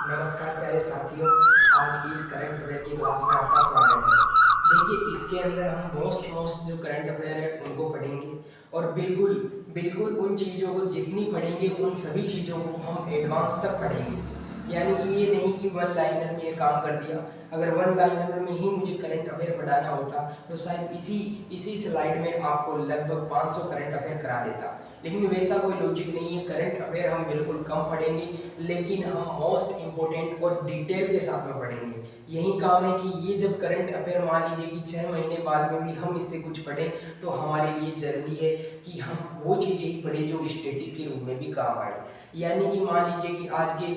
नमस्कार प्यारे साथियों, आज की इस करंट अफेयर की क्लास में आपका स्वागत है। देखिए, इसके अंदर हम मोस्ट जो करंट अफेयर है उनको पढ़ेंगे और बिल्कुल बिल्कुल उन चीज़ों को जितनी पढ़ेंगे उन सभी चीज़ों को हम एडवांस तक पढ़ेंगे। यानी कि ये नहीं कि वन लाइनर में ये काम कर दिया। अगर वन लाइनर में ही मुझे करंट अफेयर पढ़ाना होता तो शायद इसी इसी स्लाइड में आपको लगभग 500 करंट अफेयर करा देता, लेकिन वैसा कोई लॉजिक नहीं है। करंट अफेयर हम बिल्कुल कम पढ़ेंगे, लेकिन हम मोस्ट इम्पोर्टेंट और डिटेल के साथ में पढ़ेंगे। यही काम है कि ये जब करंट अफेयर मान लीजिए कि 6 महीने बाद में भी हम इससे कुछ पढ़ें तो हमारे लिए जरूरी है कि हम वो चीज़ें ही पढ़ें जो स्टैटिक के रूप में भी काम आए। यानी कि मान लीजिए कि आज के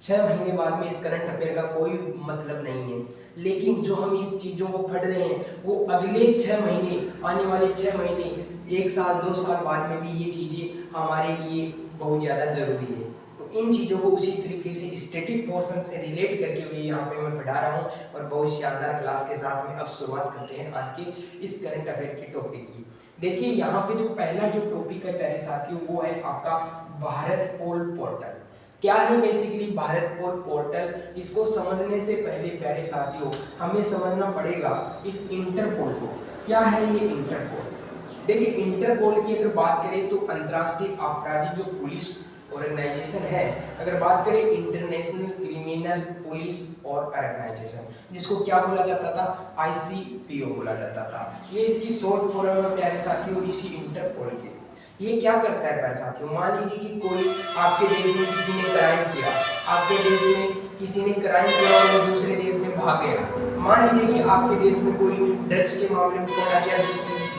6 महीने बाद में इस करंट अफेयर का कोई मतलब नहीं है, लेकिन जो हम इस चीज़ों को पढ़ रहे हैं वो अगले 6 महीने, आने वाले 6 महीने, 1 साल 2 साल बाद में भी ये चीज़ें हमारे लिए बहुत ज़्यादा ज़रूरी है। तो इन चीज़ों को उसी तरीके से स्टैटिक पोर्शन से रिलेट करके हुए यहाँ पे मैं पढ़ा रहा हूँ और बहुत शानदार क्लास के साथ में अब शुरुआत करते हैं आज के इस करंट अफेयर के टॉपिक की। देखिए, यहाँ पे जो पहला जो टॉपिक है प्यारे साथियों वो है आपका भारत पोल पोर्टल। क्या है बेसिकली भारत पोल पोर्टल? इसको समझने से पहले प्यारे साथियों हमें समझना पड़ेगा इस इंटरपोल को। क्या है ये इंटरपोल? देखिए, इंटरपोल की अगर बात करें तो अंतर्राष्ट्रीय आपराधिक जो पुलिस ऑर्गेनाइजेशन है, अगर बात करें इंटरनेशनल क्रिमिनल पुलिस और ऑर्गेनाइजेशन, जिसको क्या बोला जाता था? ICPO बोला जाता था। ये इसकी शॉर्ट फॉर्म है प्यारे साथियों इसी इंटरपोल के। ये क्या करता है प्यारे साथियों? मान लीजिए कि कोई आपके देश में किसी ने क्राइम किया, आपके देश में किसी ने क्राइम किया और वो दूसरे देश में भाग गया। मान लीजिए कि आपके देश में कोई ड्रग्स के मामले में पकड़ा गया,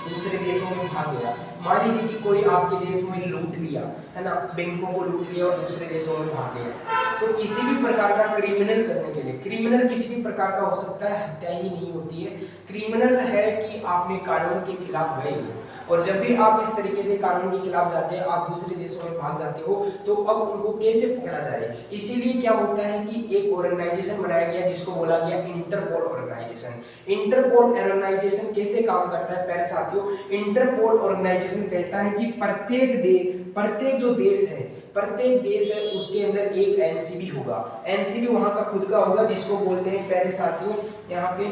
दूसरे देशों में भाग गया। मान लीजिए कि कोई आपके देश में लूट लिया, है ना, बैंकों को लूट लिया और दूसरे देशों में भाग गया। तो किसी भी प्रकार का क्रिमिनल करने के लिए, क्रिमिनल किसी भी प्रकार का हो सकता है, हत्या ही नहीं होती है। क्रिमिनल है कि आपने कानून के खिलाफ गए हो, और जब भी आप इस तरीके से कानून के खिलाफ जाते हैं, आप दूसरे देशों में भाग जाते हो, तो अब उनको कैसे पकड़ा जाए? इसीलिए क्या होता है कि एक ऑर्गेनाइजेशन बनाया गया जिसको बोला गया इंटरपोल ऑर्गेनाइजेशन। इंटरपोल ऑर्गेनाइजेशन कैसे काम करता है प्यारे साथियों? इंटरपोल ऑर्गेनाइजेशन कहता है कि प्रत्येक जो देश है, प्रत्येक देश है उसके अंदर एक एनसीबी होगा। एनसीबी वहां का खुद का होगा, जिसको बोलते हैं प्यारे साथियों यहाँ पे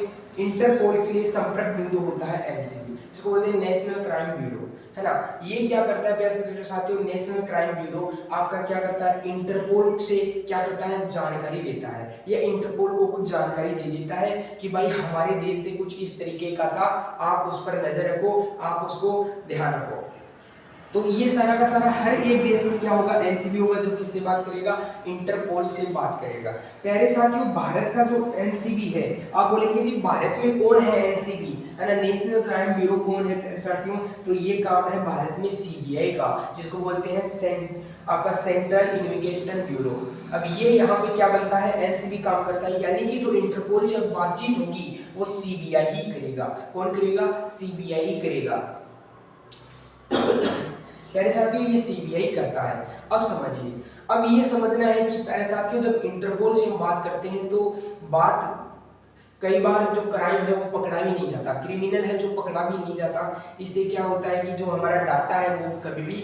इंटरपोल के लिए संपर्क बिंदु होता है एनसीबी, जिसको बोलते हैं नेशनल क्राइम ब्यूरो, है ना। ये क्या करता है प्यारे साथियों? नेशनल क्राइम ब्यूरो आपका क्या करता है? इंटरपोल से क्या करता है? जानकारी लेता है। ये इंटरपोल को कुछ जानकारी दे देता है कि भाई हमारे देश से कुछ इस तरीके का था, आप उस पर नजर रखो, आप उसको ध्यान रखो। तो ये सारा का सारा हर एक देश में क्या होगा? एनसीबी होगा, जो किससे बात करेगा? इंटरपोल से बात करेगा। प्यारे साथियों, भारत का जो एनसीबी है, आप बोलेंगे जी भारत में कौन है एनसीबी, है ना, नेशनल क्राइम ब्यूरो कौन है प्यारे साथियों? तो ये काम है भारत में सीबीआई का, जिसको बोलते हैं आपका सेंट्रल इन्वेस्टिगेशन ब्यूरो। अब ये यहाँ पे क्या बनता है? एनसीबी काम करता है, यानी कि जो इंटरपोल से बातचीत होगी वो सीबीआई ही करेगा। कौन करेगा? सीबीआई ही करेगा। प्यारे साथियों, ये सीबीआई करता है। अब समझिए, अब ये समझना है कि प्यारे साथियों जब इंटरपोल से हम बात करते हैं तो बात कई बार जो क्राइम है वो पकड़ा भी नहीं जाता, क्रिमिनल है जो पकड़ा भी नहीं जाता। इससे क्या होता है कि जो हमारा डाटा है वो कभी भी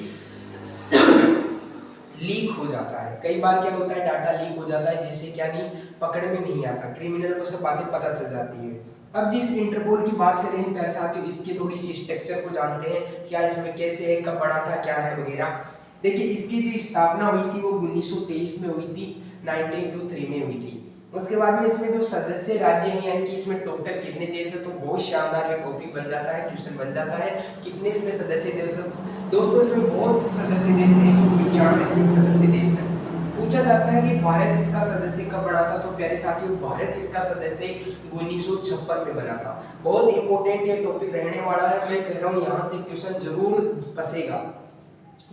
लीक हो जाता है। कई बार क्या होता है? डाटा लीक हो जाता है, जिससे क्या नहीं पकड़ में नहीं आता, क्रिमिनल को सब बातें पता चल जाती है। अब जिस इंटरपोल की बात कर रहे हैं प्यारे साथियों, इसकी थोड़ी सी स्ट्रक्चर को जानते हैं, क्या इसमें कैसे है, कब बना था, क्या है वगैरह। देखिए, इसकी जो स्थापना हुई थी वो 1923 में हुई थी, 1923 में हुई थी। उसके बाद में इसमें जो सदस्य राज्य हैं, यानी कि इसमें टोटल कितने देश है, तो बहुत शानदार ये टॉपिक बन जाता है, क्वेश्चन बन जाता है। कितने इसमें सदस्य देश? दोस्तों इसमें बहुत सदस्य देश है, 195 सदस्य देश है। पूछा जाता है कि भारत इसका सदस्य कब बना था, तो प्यारे साथियों भारत इसका सदस्य 1956 में बना था। बहुत इंपॉर्टेंट ये टॉपिक रहने वाला है, मैं कह रहा हूँ यहाँ से क्वेश्चन जरूर फंसेगा।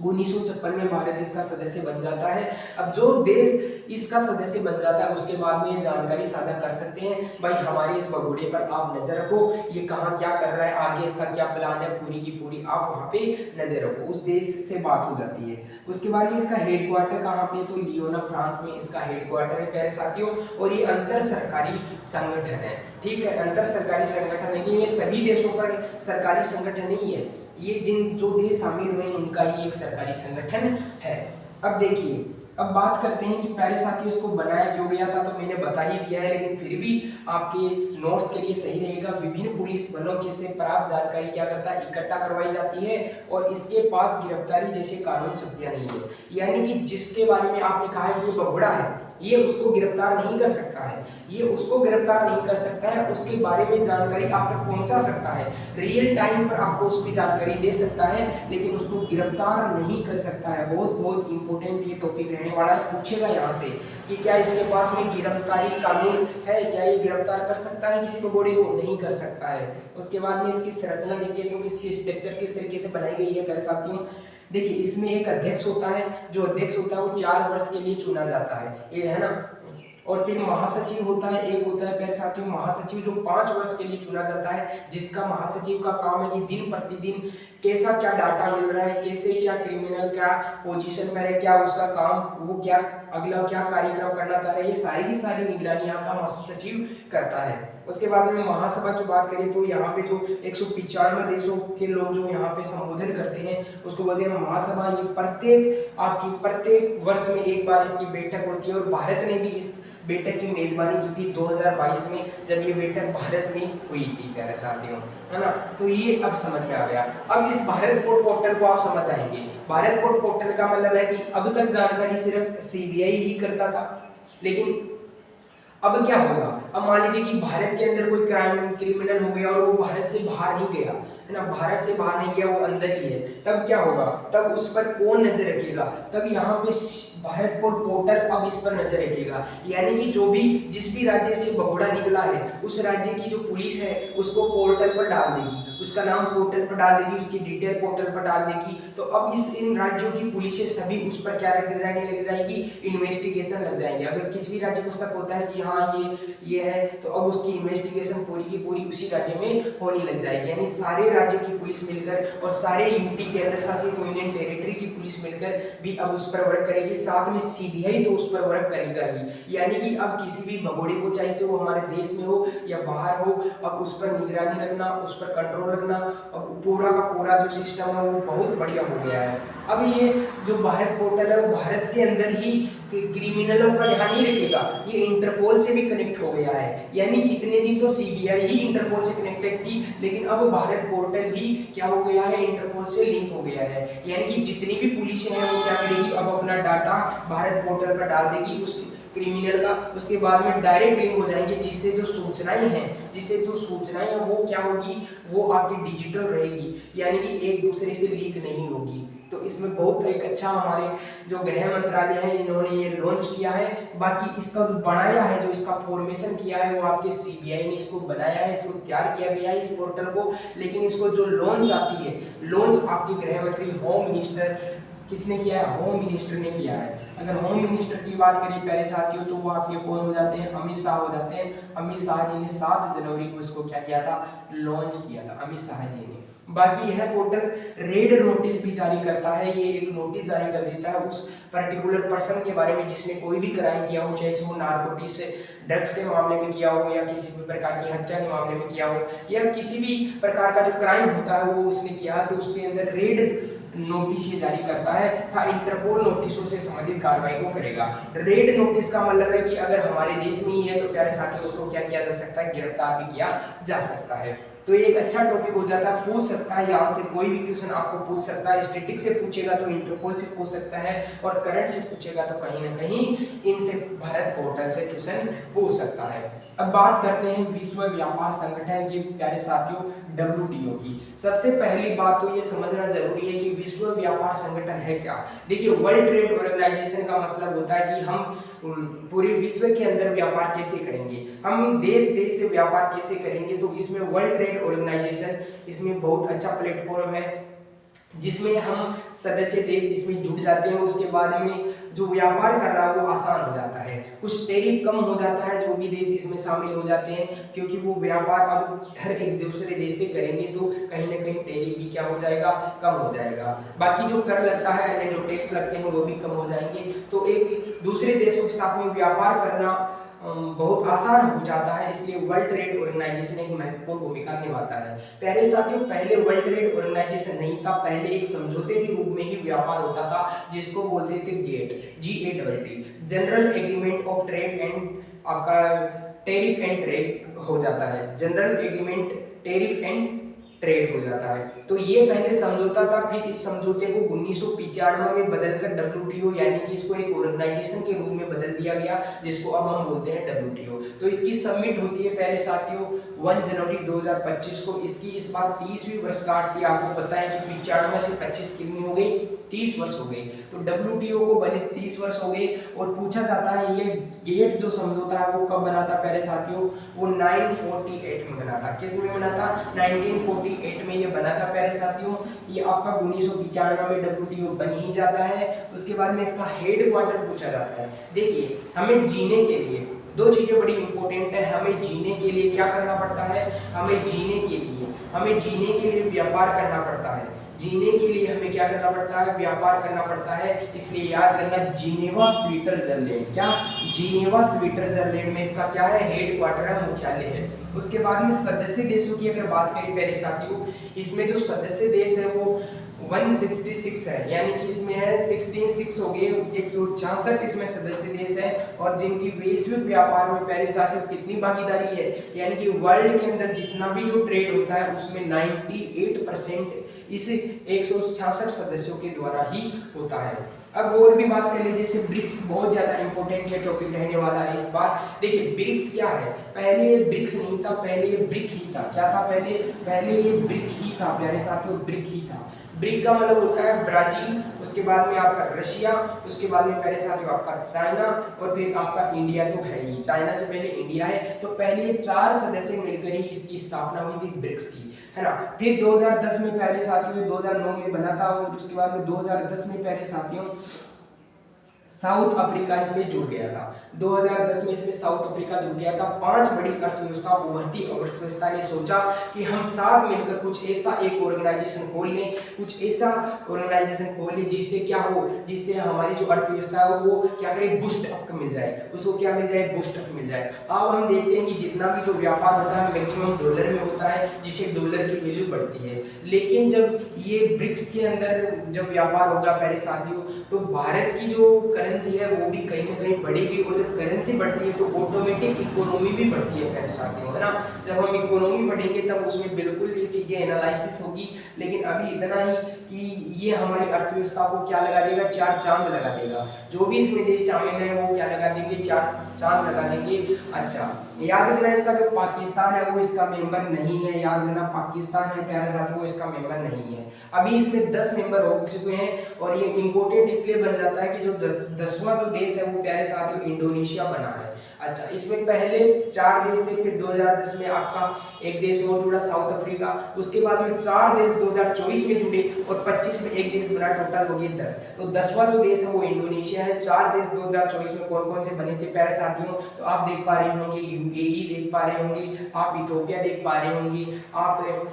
1956 में भारत इसका सदस्य बन जाता है। अब जो देश इसका सदस्य बन जाता है उसके बाद में ये जानकारी साझा कर सकते हैं, भाई हमारे इस भगोड़े पर आप नजर रखो, ये कहाँ क्या कर रहा है, आगे इसका क्या प्लान है, पूरी की पूरी आप वहाँ पे नजर रखो। उस देश से बात हो जाती है। उसके बाद में इसका हेडक्वार्टर कहाँ पे? तो लियोना फ्रांस में इसका हेडक्वार्टर है प्यारे साथियों, और ये अंतर सरकारी संगठन है। ठीक है, अंतर सरकारी संगठन, लेकिन ये सभी देशों का सरकारी संगठन नहीं है, ये जिन जो देश शामिल हुए उनका ही एक सरकारी संगठन है। अब देखिए, अब बात करते हैं कि प्यारे साथियों इसको बनाया क्यों गया था, तो मैंने बता ही दिया है, लेकिन फिर भी आपके नोट्स के लिए सही रहेगा। विभिन्न पुलिस बलों के से प्राप्त जानकारी क्या करता है, इकट्ठा करवाई जाती है और इसके पास गिरफ्तारी जैसे कानून शक्तियां नहीं है। यानी कि जिसके बारे में आपने कहा है कि ये भगोड़ा है, ये उसको गिरफ्तार नहीं कर सकता है, ये उसको गिरफ्तार नहीं कर सकता है, उसके बारे में जानकारी आप तक पहुंचा सकता है, रियल टाइम पर आपको उसकी जानकारी दे सकता है, लेकिन उसको गिरफ्तार नहीं कर सकता है। बहुत बहुत इंपॉर्टेंट ये टॉपिक रहने वाला है, पूछेगा यहाँ से कि क्या इसके पास में गिरफ्तारी कानून है, क्या ये गिरफ्तार कर सकता है किसी भगोड़े को, नहीं कर सकता है। उसके बाद में इसकी संरचना देखिए तो इसकी स्ट्रक्चर किस तरीके से बनाई गई है प्यारे साथियों। देखिए इसमें एक अध्यक्ष होता है, जो अध्यक्ष होता है वो 4 वर्ष के लिए चुना जाता है, ये है ना। और फिर महासचिव होता है, एक होता है प्यारे साथियों महासचिव, जो 5 वर्ष के लिए चुना जाता है, जिसका महासचिव का काम है कि दिन प्रतिदिन कैसा क्या डाटा मिल रहा है, कैसे क्या क्रिमिनल क्या पोजीशन में है, क्या उसका काम, वो क्या अगला क्या कार्यक्रम करना चाह रहा है, ये सारी की सारी निगरानी यहाँ का महासचिव करता है। उसके बाद में महासभा की बात करें तो यहाँ पे जो 195 देशों के लोग जो यहाँ पे संबोधन करते हैं उसको बोलते हैं महासभा। ये प्रत्येक वर्ष में एक बार इसकी बैठक होती है और भारत ने भी इस बैठक की मेजबानी की थी 2022 में, जब ये बैठक भारत में हुई थी प्यारे साथियों, है ना। तो ये अब समझ में आ गया। अब इस भारत पोर्टल को आप समझ आएंगे। भारत पोर्टल का मतलब है कि अब तक जानकारी सिर्फ सीबीआई ही करता था, लेकिन अब क्या होगा, अब मान लीजिए कि भारत के अंदर कोई क्रिमिनल हो गया और वो भारत से बाहर नहीं गया, है ना, भारत से बाहर नहीं गया, वो अंदर ही है, तब क्या होगा, तब उस पर कौन नजर रखेगा, तब यहाँ पे भारत पोर्टल अब इस पर नजर रखेगा। यानी कि जो भी जिस भी राज्य से भगोड़ा निकला है उस राज्य की जो पुलिस है उसको पोर्टल पर डाल देगी, उसका नाम पोर्टल पर डाल देगी, उसकी डिटेल पोर्टल पर डाल देगी। तो अब इन राज्यों की पुलिसें सभी उस पर क्या लग जाएगी, इन्वेस्टिगेशन लग जाएंगे। अगर किसी भी राज्य को शक होता है कि हाँ ये है, तो अब उसकी इन्वेस्टिगेशन पूरी की पूरी उसी राज्य में होने लग जाएगी। यानी सारे राज्य की पुलिस मिलकर और सारे यूटी केंद्र शासित यूनियन टेरिटरी की पुलिस मिलकर भी अब उस पर वर्क करेगी, साथ में सीबीआई तो उस पर वर्क करेगा ही। यानी कि अब किसी भी भगोड़े को, चाहे से वो हमारे देश में हो या बाहर हो, अब उस पर निगरानी रखना, उस पर कंट्रोल रखना, अब पूरा का पूरा जो सिस्टम है वो बहुत बढ़िया हो गया है। अब ये जो भारत पोर्टल है वो भारत के अंदर ही क्रिमिनलों का ध्यान नहीं रखेगा, ये इंटरपोल से भी कनेक्ट हो गया है। यानी कि इतने दिन तो सीबीआई ही इंटरपोल से कनेक्टेड थी, लेकिन अब भारत पोर्टल भी क्या हो गया है, इंटरपोल से लिंक हो गया है। यानी कि जितनी भी पुलिस है वो क्या करेगी, अब अपना डाटा भारत पोर्टल पर डाल देगी उस क्रिमिनल का, उसके बाद में डायरेक्ट लिंक हो जाएंगे, जिससे जो सूचनाएं हैं वो क्या होगी, वो आपकी डिजिटल रहेगी, यानी कि एक दूसरे से लीक नहीं होगी। तो इसमें बहुत एक अच्छा हमारे जो गृह मंत्रालय है इन्होंने ये लॉन्च किया है। बाकी इसका जो बनाया है, जो इसका फॉर्मेशन किया है वो आपके सीबीआई ने इसको बनाया है, इसको तैयार किया गया है इस पोर्टल को। लेकिन इसको जो लॉन्च आती है, लॉन्च आपके गृह मंत्री होम मिनिस्टर किसने किया है, होम मिनिस्टर ने किया है। अगर होम मिनिस्टर की बात करें प्यारे साथियों तो वो आपके कौन हो जाते हैं, अमित शाह हो जाते हैं। अमित शाह जी ने 7 जनवरी को इसको क्या किया था, लॉन्च किया था अमित शाह जी ने। बाकी यह पोर्टल रेड नोटिस भी जारी करता है, ये एक नोटिस जारी कर देता है उस पर्टिकुलर पर्सन के बारे में जिसने कोई भी क्राइम किया हो, चाहे वो नारकोटिक्स से ड्रग्स के मामले में किया हो या किसी भी प्रकार की हत्या के मामले में किया हो या किसी भी प्रकार का जो क्राइम होता है वो उसने किया है, तो उसके अंदर रेड नोटिस ये जारी करता है था इंटरपोल नोटिसों से संबंधित कार्रवाई को करेगा। रेड नोटिस का मतलब है कि अगर हमारे देश में ही है तो प्यारे साथियों उसको क्या किया जा सकता है, गिरफ्तार भी किया जा सकता है। तो ये एक अच्छा टॉपिक हो जाता है, पूछ सकता है यहाँ से कोई भी क्वेश्चन आपको पूछ सकता है। स्टैटिक से पूछेगा तो इंटरपोल से पूछ सकता है और करंट से पूछेगा तो कहीं ना कहीं इनसे भारत पोर्टल से क्वेश्चन पूछ सकता है। अब बात करते हैं विश्व व्यापार संगठन की प्यारे साथियों WTO की। सबसे पहली बात तो ये समझना जरूरी है कि विश्व व्यापार संगठन है क्या। देखिए वर्ल्ड ट्रेड ऑर्गेनाइजेशन का मतलब होता है कि हम पूरे विश्व के अंदर व्यापार कैसे करेंगे, हम देश देश से व्यापार कैसे करेंगे। तो इसमें वर्ल्ड ट्रेड ऑर्गेनाइजेशन इसमें बहुत अच्छा प्लेटफॉर्म है जिसमें हम सदस्य देश इसमें जुड़ जाते हैं। उसके बाद में जो व्यापार करना वो आसान हो जाता है, कुछ टैरिफ कम हो जाता है, जो भी देश इसमें शामिल हो जाते हैं, क्योंकि वो व्यापार अब हर एक दूसरे देश से करेंगे तो कहीं ना कहीं टैरिफ भी क्या हो जाएगा, कम हो जाएगा। बाकी जो कर लगता है यानी जो टैक्स लगते हैं वो भी कम हो जाएंगे। तो एक दूसरे देशों के साथ में व्यापार करना बहुत आसान हो जाता है, इसलिए वर्ल्ड ट्रेड ऑर्गेनाइजेशन एक महत्वपूर्ण भूमिका निभाता है। प्यारे साथियों, पहले वर्ल्ड ट्रेड ऑर्गेनाइजेशन नहीं था, पहले एक समझौते के रूप में ही व्यापार होता था, जिसको बोलते थे GATT, GATT, general agreement of trade and आपका टेरिफ एंड ट्रेड हो जाता है, general agreement tariff and trade हो जाता है। तो ये पहले समझौता था, फिर इस समझौते को 1995 में बदलकर WTO यानी कि इसको एक ऑर्गेनाइजेशन के रूप में बदल दिया गया, जिसको अब हम बोलते हैं WTO। तो इसकी सबमिट होती है प्यारे साथियों 1 जनवरी 2025 को। इसकी इस बार 30वीं वर्षगांठ थी। आपको पता है कि 95 से 25 कितनी हो गई, 30 वर्ष हो गई। तो WTO को बने 30 वर्ष हो गए। और पूछा जाता है ये गेट जो समझौता है वो कब बना था प्यारे साथियों, वो 948 में बना था। किस में बना था, 1948 में ये बना था प्यारे साथियों। ये आपका 1995 में WTO बन ही जाता है। उसके बाद में इसका हेड क्वार्टर पूछा जाता है। देखिए, हमें जीने के लिए दो चीजें बड़ी इंपॉर्टेंट है। हमें जीने के लिए क्या करना पड़ता है, हमें जीने के लिए व्यापार करना पड़ता है। जीने के लिए हमें क्या करना पड़ता है, व्यापार करना पड़ता है। इसलिए याद करना, जिनेवा स्विट्जरलैंड, क्या जिनेवा स्विट्जरलैंड में इसका क्या है, हेड क्वार्टर है, मुख्यालय है। उसके बाद में सदस्य देशों की अगर बात करें प्यारे साथियों, इसमें जो सदस्य देश है वो 166 है, यानी कि इसमें है 166 हो गए, 166 इसमें सदस्य देश है। और जिनकी वैश्विक व्यापार में प्यारे साथियों कितनी भागीदारी है, यानी कि वर्ल्ड के अंदर जितना भी जो ट्रेड होता है उसमें 98% इस 166 सदस्यों के द्वारा ही होता है। अब और भी बात कर लीजिए, जैसे ब्रिक्स बहुत ज्यादा इंपॉर्टेंट ये टॉपिक रहने वाला है इस बार। देखिए ब्रिक्स क्या है, पहले ये ब्रिक्स नहीं था, पहले ये ब्रिक ही था। क्या था पहले ये ब्रिक ही था प्यारे साथियों, ब्रिक ही था। ब्रिक का मतलब होता है ब्राजील, उसके बाद में आपका रशिया, उसके बाद में पहले साथियों आपका चाइना, और फिर आपका इंडिया तो है ही, चाइना से पहले इंडिया है। तो पहले ये 4 सदस्य मिलकर ही इसकी स्थापना हुई थी ब्रिक्स की, है ना। फिर 2010 में प्यारे साथियों, 2009 में बना था, और उसके बाद में 2010 में प्यारे साथियों साउथ अफ्रीका इसमें जुड़ गया था। 2010 में इसमें साउथ अफ्रीका जुड़ गया था। 5 बड़ी अर्थव्यवस्था उभरती अर्थव्यवस्था ने सोचा कि हम साथ मिलकर कुछ ऐसा एक ऑर्गेनाइजेशन खोल लें, कुछ ऐसा ऑर्गेनाइजेशन खोल लें जिससे क्या हो, जिससे हमारी जो अर्थव्यवस्था है वो क्या करे, बूस्ट अप मिल जाए, उसको क्या मिल जाए, बूस्ट अप मिल जाए। अब हम देखते हैं कि जितना भी जो व्यापार होता है मैक्सिमम डॉलर में होता है, जिससे डॉलर की वैल्यू बढ़ती है। लेकिन जब ये ब्रिक्स के अंदर जब व्यापार होगा प्यारे साथियों, तो भारत की जो करेंसी है वो भी कहीं ना कहीं बढ़ेगी, और जब करेंसी बढ़ती है तो ऑटोमेटिक इकोनॉमी भी बढ़ती है प्यारे साथियों, है ना। जब हम इकोनॉमी बढ़ेंगे तब उसमें बिल्कुल ये चीजें एनालिसिस होगी। लेकिन अभी इतना ही कि ये हमारी अर्थव्यवस्था को क्या लगा देगा, 4 चांद लगा देगा। जो भी इसमें देश शामिल है वो क्या लगा देंगे, 4 चांद लगा देंगे। अच्छा, याद रखना इसका जो पाकिस्तान है वो इसका मेंबर नहीं है। याद रखना, पाकिस्तान है प्यारे साथियों, वो इसका मेंबर नहीं है। अभी इसमें 10 मेंबर हो चुके हैं, और ये इंपॉर्टेंट इसलिए बन जाता है कि जो 10वां जो देश है वो प्यारे साथियों इंडोनेशिया बना है। अच्छा, इसमें पहले 4 देश थे, फिर 2010 में आपका एक देश और जुड़ा, साउथ अफ्रीका। उसके बाद में 4 देश 2024 में जुड़े, और 25 में एक देश बना, टोटल हो गए 10। तो 10वां जो देश है वो इंडोनेशिया है। 4 देश 2024 में कौन कौन से बने थे प्यारे साथियों, तो आप देख पा रहे होंगे UAE देख पा रहे होंगे, आप इथोपिया देख पा रहे होंगे, आप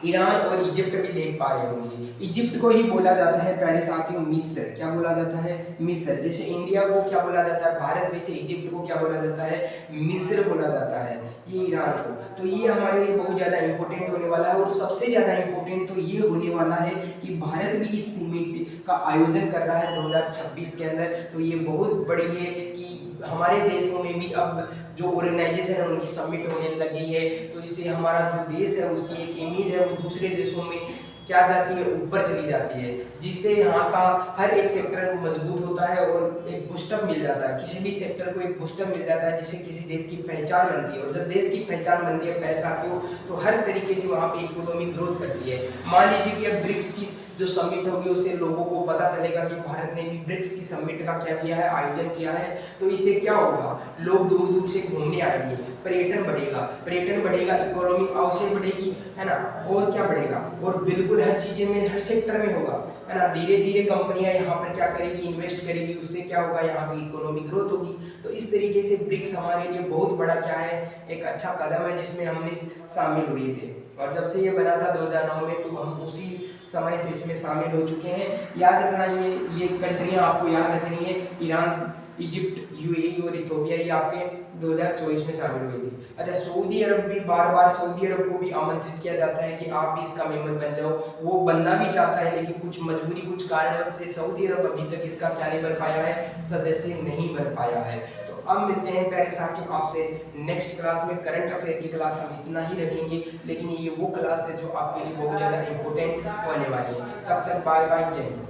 ईरान और इजिप्ट भी देख पा रहे होंगे। इजिप्ट को ही बोला जाता है प्यारे साथियों मिस्र। क्या बोला जाता है, मिस्र। जैसे इंडिया को क्या बोला जाता है, भारत, वैसे इजिप्ट को क्या बोला जाता है, मिस्र बोला जाता है, ये ईरान को। तो ये हमारे लिए बहुत ज़्यादा इंपॉर्टेंट होने वाला है। और सबसे ज़्यादा इंपॉर्टेंट तो ये होने वाला है कि भारत भी इस समिट का आयोजन कर रहा है 2026 के अंदर। तो ये बहुत बड़ी है कि हमारे देशों में भी अब जो ऑर्गेनाइजेशन है उनकी समिट होने लगी है। तो इससे हमारा जो देश है उसकी एक इमेज है वो दूसरे देशों में क्या जाती है, ऊपर चली जाती है, जिससे यहाँ का हर एक सेक्टर मजबूत होता है और एक बूस्टअप मिल जाता है। किसी भी सेक्टर को एक बूस्टअप मिल जाता है जिससे किसी देश की पहचान बनती है। और जब देश की पहचान बनती है पैसा क्यों, तो हर तरीके से वहाँ पे इकोनॉमी ग्रोथ करती है। मान लीजिए कि अब ब्रिक्स की जो समिट होगी उससे लोगों को पता चलेगा कि भारत ने भी ब्रिक्स की समिट का क्या किया है, आयोजन किया है। तो इससे क्या होगा, लोग दूर दूर से घूमने आएंगे, पर्यटन बढ़ेगा, इकोनॉमी अवश्य बढ़ेगी, है ना। और क्या बढ़ेगा, और बिल्कुल हर चीजें में, हर सेक्टर में होगा, है ना। धीरे धीरे कंपनियां यहाँ पर क्या करेगी, इन्वेस्ट करेगी, उससे क्या होगा, यहाँ की इकोनॉमी ग्रोथ होगी। तो इस तरीके से ब्रिक्स हमारे लिए बहुत बड़ा क्या है, एक अच्छा कदम है जिसमें हमने शामिल हुए थे। और जब से ये बना था 2009 में, तो हम उसी समय से इसमें शामिल हो चुके हैं। याद रखना, ये कंट्रियां आपको याद रखनी है, ईरान, इजिप्ट, यूएई और इथियोपिया ये आपके 2024 में शामिल हुई थी। अच्छा, सऊदी अरब भी बार बार सऊदी अरब को भी आमंत्रित किया जाता है कि आप भी इसका मेंबर बन जाओ। वो बनना भी चाहता है लेकिन कुछ मजबूरी, कुछ कारणवश से सऊदी अरब अभी तक इसका क्या नहीं बन पाया है, सदस्य नहीं बन पाया है। तो अब मिलते हैं प्यारे साथी आपसे नेक्स्ट क्लास में। करंट अफेयर की क्लास हम इतना ही रखेंगे, लेकिन ये वो क्लास है जो आपके लिए बहुत ज़्यादा इंपॉर्टेंट होने वाली है। तब तक बाय बाय, जय हिंद।